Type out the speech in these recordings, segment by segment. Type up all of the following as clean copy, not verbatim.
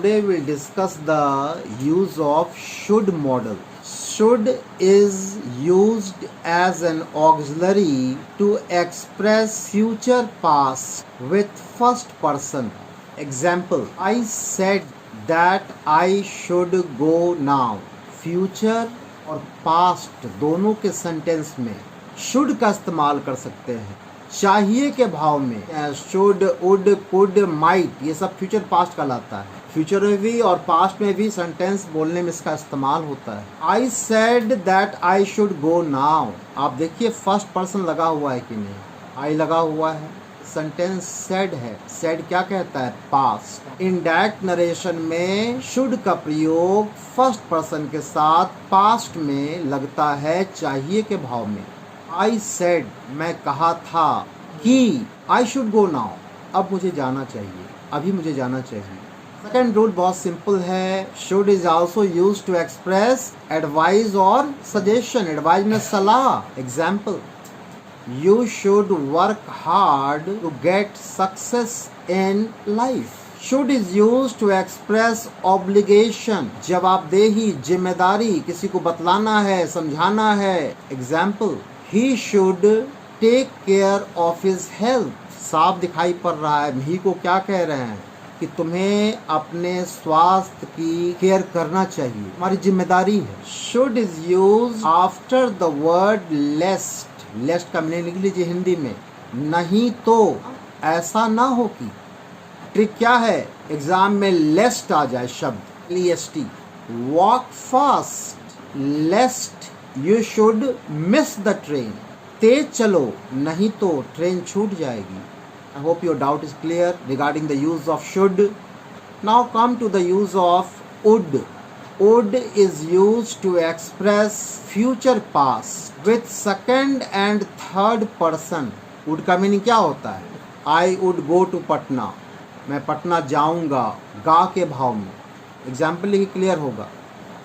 Today we'll discuss the use of should model. Should is used as an auxiliary to express future past with first person. Example, I said that I should go now. Future और past दोनों के sentence में should का इस्तेमाल कर सकते हैं। चाहिए के भाव में शुड, वुड, कुड, माइट ये सब फ्यूचर पास्ट कहलाता है। फ्यूचर में भी और पास्ट में भी सेंटेंस बोलने में इसका इस्तेमाल होता है। I said that I should go now. आप देखिए फर्स्ट पर्सन लगा हुआ है कि नहीं, आई लगा हुआ है, सेंटेंस सेड है। सेड क्या कहता है? पास्ट। इनडायरेक्ट नरेशन में शुड का प्रयोग फर्स्ट पर्सन के साथ पास्ट में लगता है चाहिए के भाव में। आई सेड मैं कहा था कि आई शुड गो नाउ, अब मुझे जाना चाहिए, अभी मुझे जाना चाहिए। सेकेंड रूल बहुत सिंपल है। Should is also use to express advice और सजेशन। एडवाइस में सलाह। Example, You should work hard to get success in life. Should is used to express obligation. जवाबदेही, जिम्मेदारी, किसी को बतलाना है, समझाना है। Example, he should take care of his health. साफ दिखाई पड़ रहा है। ही को क्या कह रहे हैं कि तुम्हें अपने स्वास्थ्य की केयर करना चाहिए, हमारी जिम्मेदारी है। Should is used after the word lest. लेस्ट का मीनिंग लिख लीजिए हिंदी में, नहीं तो, ऐसा ना हो कि। ट्रिक क्या है? एग्जाम में लेस्ट आ जाए शब्द, LEST। Walk fast lest you should miss the train. तेज चलो नहीं तो ट्रेन छूट जाएगी। I hope your doubt is clear regarding the use of should. Now come to the use of would. Would is used to express future past with second and third person. Would का meaning क्या होता है? I would go to Patna. मैं पटना जाऊंगा, गा के भाव में। एग्जाम्पल लिखिए, क्लियर होगा।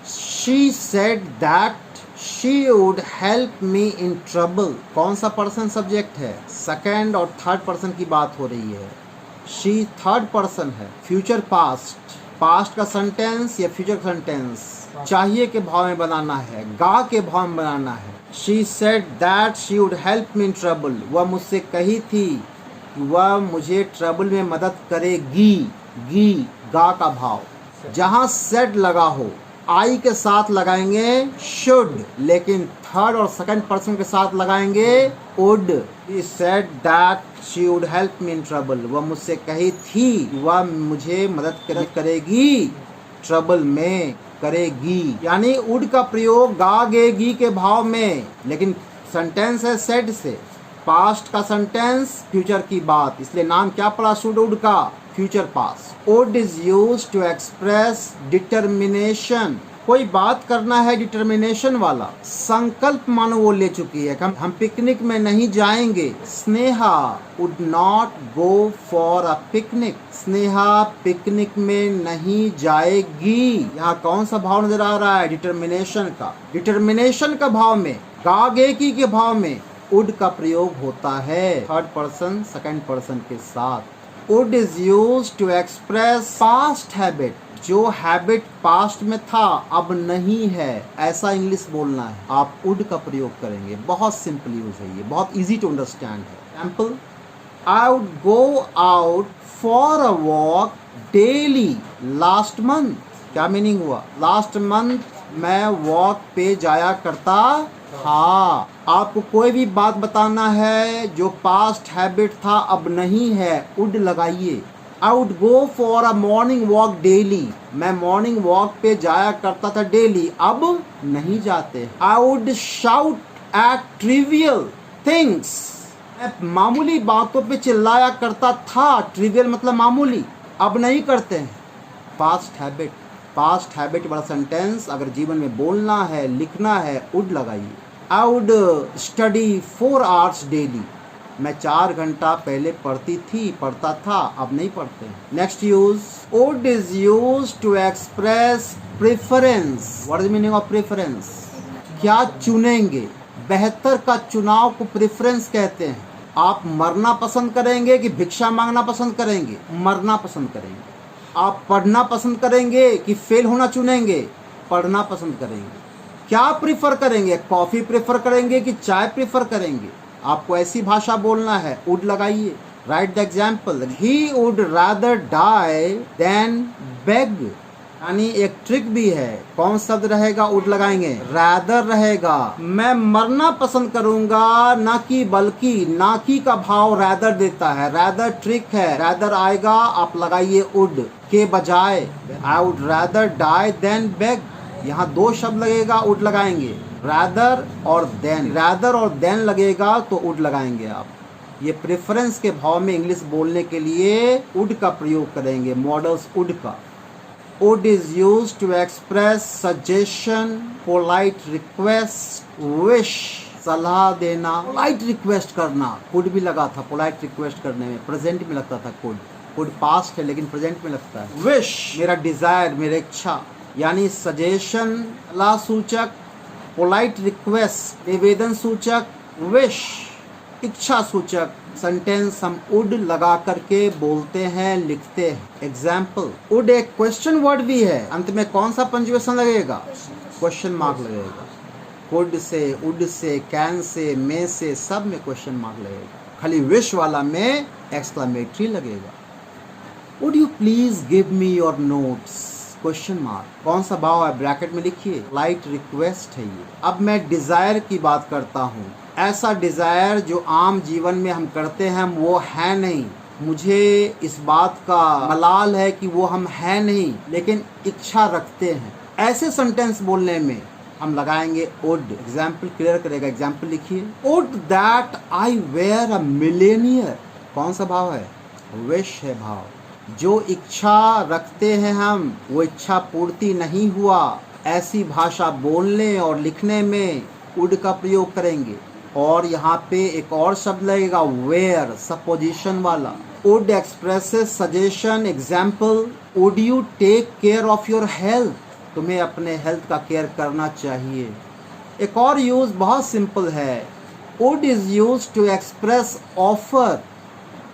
She said that she would help me in trouble. कौन सा पर्सन सब्जेक्ट है? सेकेंड और थर्ड पर्सन की बात हो रही है। She थर्ड पर्सन है। फ्यूचर पास्ट, पास्ट का सेंटेंस या फ्यूचर सेंटेंस चाहिए के भाव में बनाना है, गा के भाव में बनाना है। She said that she would help me in trouble. वह मुझसे कही थी कि वह मुझे ट्रबल में मदद करेगी। गी, गा का भाव। जहाँ said लगा हो, आई के साथ लगाएंगे should, लेकिन थर्ड और सेकंड पर्सन के साथ लगाएंगे would. She said that she would help me in trouble. वह मुझसे कही थी, वह मुझे मदद करेगी, ट्रबल में करेगी। यानी would का प्रयोग गागेगी के भाव में, लेकिन सेंटेंस है said से। पास्ट का सेंटेंस, फ्यूचर की बात, इसलिए नाम क्या पड़ा should would का? Future past. would is used to express determination. कोई बात करना है डिटर्मिनेशन वाला, संकल्प मानो वो ले चुकी है, हम पिकनिक में नहीं जाएंगे। Sneha would not go for a picnic. Sneha picnic में नहीं जाएगी। यहाँ कौन सा भाव नजर आ रहा है? डिटर्मिनेशन का। डिटर्मिनेशन का भाव में, गागेगी के भाव में would का प्रयोग होता है थर्ड पर्सन सेकंड पर्सन के साथ। would is used to express past habit. जो हैबिट पास्ट में था अब नहीं है, ऐसा इंग्लिश बोलना है, आप would का प्रयोग करेंगे। बहुत सिंपल यूज है ये, बहुत इजी टू अंडरस्टैंड है। Example, I would go out for a walk daily last month. क्या मीनिंग हुआ? लास्ट मंथ मैं वॉक पे जाया करता था। आपको कोई भी बात बताना है जो पास्ट हैबिट था अब नहीं है, would लगाइए। I would go for a morning walk daily. मैं मॉर्निंग वॉक पे जाया करता था डेली, अब नहीं जाते। I would shout at trivial things. मैं मामूली बातों पे चिल्लाया करता था, ट्रिवियल मतलब मामूली, अब नहीं करते हैं। पास्ट हैबिट, पास्ट हैबिट वाला सेंटेंस अगर जीवन में बोलना है, लिखना है, would लगाइए। I would study 4 hours daily. मैं 4 घंटा पहले पढ़ता था, अब नहीं पढ़ते। Next use, would is used to express preference. What is the meaning of preference? क्या चुनेंगे? बेहतर का चुनाव को प्रेफरेंस कहते हैं। आप मरना पसंद करेंगे कि भिक्षा मांगना पसंद करेंगे? मरना पसंद करेंगे। आप पढ़ना पसंद करेंगे कि फेल होना चुनेंगे? पढ़ना पसंद करेंगे। क्या प्रिफर करेंगे, कॉफी प्रेफर करेंगे कि चाय प्रेफर करेंगे? आपको ऐसी भाषा बोलना है, वुड लगाइए। Write the example, he would rather die than beg. यानी एक ट्रिक भी है, कौन शब्द रहेगा, वुड लगाएंगे, रादर रहेगा। मैं मरना पसंद करूंगा ना कि बल्कि, ना कि का भाव रादर देता है, रादर ट्रिक है, रादर आएगा आप लगाइए वुड के बजाय, I would rather die than beg. यहाँ दो शब्द लगेगा, वुड लगाएंगे, रादर और देन, रादर और देन लगेगा तो वुड लगाएंगे आप। ये प्रेफरेंस के भाव में इंग्लिश बोलने के लिए वुड का प्रयोग करेंगे, मॉडल्स वुड का। Would is used to express suggestion, polite request, wish, सलाह देना, पोलाइट रिक्वेस्ट करना, कुड भी लगा था पोलाइट रिक्वेस्ट करने में, प्रेजेंट में लगता था कुड, कुड पास्ट है लेकिन प्रेजेंट में लगता है। विश मेरा डिजायर, मेरा इच्छा, यानी सजेशन सलाह सूचक, पोलाइट रिक्वेस्ट निवेदन सूचक, विश इच्छा सूचक सेंटेंस हम वुड लगा करके बोलते हैं, लिखते हैं। एग्जाम्पल, वुड एक क्वेश्चन वर्ड भी है, अंत में कौन सा पंजुएशन लगेगा, क्वेश्चन मार्क लगेगा। वुड से, वुड से, कैन से, मे से, सब में क्वेश्चन मार्क लगेगा, खाली विश वाला में एक्सक्लेमेटरी लगेगा। Would you please give me your notes, question mark, कौन सा भाव है ब्रैकेट में लिखिए, लाइट रिक्वेस्ट है ये। अब मैं डिजायर की बात करता हूँ, ऐसा डिजायर जो आम जीवन में हम करते हैं वो है नहीं, मुझे इस बात का मलाल है कि वो हम है नहीं लेकिन इच्छा रखते हैं, ऐसे सेंटेंस बोलने में हम लगाएंगे वुड। एग्जाम्पल क्लियर करेगा, एग्जाम्पल लिखिए, would that I were a millionaire, कौन सा भाव है, विश है भाव। जो इच्छा रखते हैं हम, वो इच्छा पूर्ति नहीं हुआ, ऐसी भाषा बोलने और लिखने में वुड का प्रयोग करेंगे। और यहाँ पे एक और शब्द लगेगा वेयर, सपोजिशन वाला। Would expresses suggestion, example, would you take care of your health, तुम्हें अपने हेल्थ का केयर करना चाहिए। एक और यूज बहुत सिंपल है, would is use to express offer,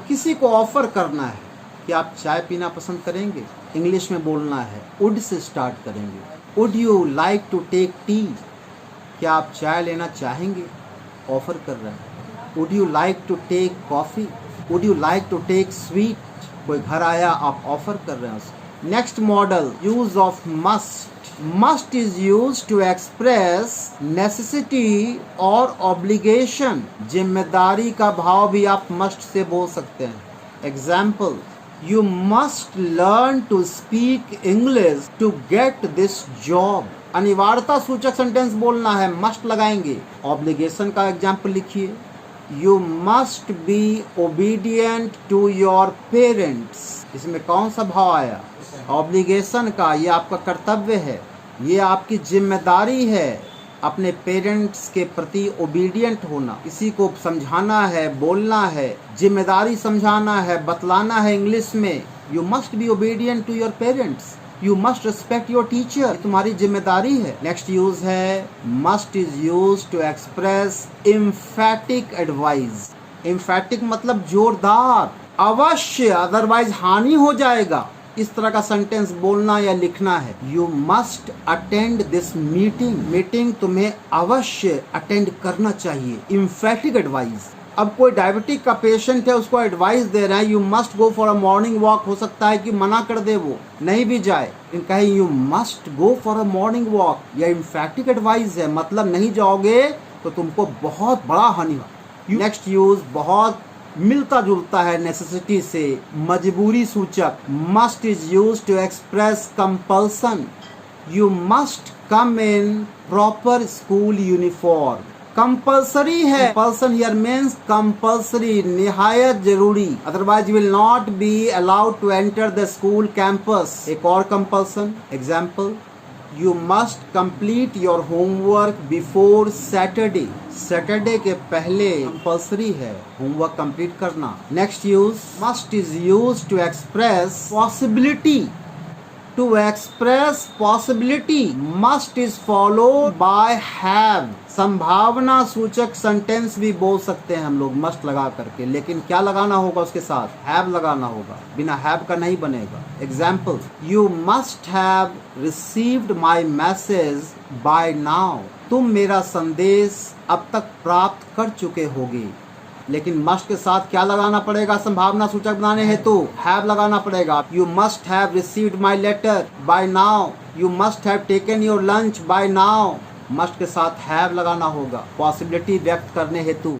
किसी को ऑफर करना है कि आप चाय पीना पसंद करेंगे, इंग्लिश में बोलना है, वुड से स्टार्ट करेंगे। Would you like to take tea, क्या आप चाय लेना चाहेंगे, ऑफर कर रहे हैं। Would you like to take coffee, would you like to take sweet, कोई घर आया आप ऑफर कर रहे हैं उसको। Next modal, use of must. Must is use to express necessity और ऑब्लिगेशन, जिम्मेदारी का भाव भी आप मस्ट से बोल सकते हैं। Example, you must learn to speak English to get this job, अनिवार्यता सूचक सेंटेंस बोलना है, मस्ट लगाएंगे। ऑब्लिगेशन का एग्जाम्पल लिखिए, you must be obedient to your parents, इसमें कौन सा भाव आया, ऑब्लिगेशन का, ये आपका कर्तव्य है, ये आपकी जिम्मेदारी है अपने पेरेंट्स के प्रति ओबीडियंट होना, इसी को समझाना है, बोलना है, जिम्मेदारी समझाना है, बतलाना है इंग्लिश में। You must be obedient to your parents, you must respect your teacher, तुम्हारी जिम्मेदारी है। नेक्स्ट यूज है, must is use to express emphatic advice. Emphatic मतलब जोरदार, अवश्य, अदरवाइज हानि हो जाएगा, इस तरह का सेंटेंस बोलना या लिखना है। You must attend this meeting, meeting तुम्हें अवश्य अटेंड करना चाहिए, इम्फैटिक एडवाइस। अब कोई डायबिटिक का पेशेंट है, उसको एडवाइस दे रहे हैं, you must go for a morning walk, हो सकता है कि मना कर दे, वो नहीं भी जाए, लेकिन कहे you must go for a morning walk, यह इम्फैटिक एडवाइस है, मतलब नहीं जाओगे तो तुमको बहुत बड़ा हानि हो। नेक्स्ट यूज बहुत मिलता जुलता है नेसेसिटी से, मजबूरी सूचक। Must is use to express compulsion, you must come in proper school uniform, compulsory है, कंपल्सन हियर मीन्स कंपल्सरी, निहायत जरूरी, otherwise will not be allowed to enter the school campus. एक और compulsion, example, you must complete your homework before Saturday, Saturday के पहले compulsory है homework complete करना। Next use, must is use to express possibility, To express possibility, must is followed by have. संभावना सूचक sentence भी बोल सकते हैं हम लोग मस्ट लगा करके, लेकिन क्या लगाना होगा उसके साथ? हैव लगाना होगा, बिना हैव का नहीं बनेगा। Example, you must have received my message bye now. तुम मेरा संदेश अब तक प्राप्त कर चुके होगे। लेकिन मस्ट के साथ क्या लगाना पड़ेगा? संभावना सूचक बनाने हेतु हैव लगाना पड़ेगा। You must have received my letter by now. You must have taken your lunch by now. Must के साथ हैव लगाना होगा पॉसिबिलिटी व्यक्त करने हेतु।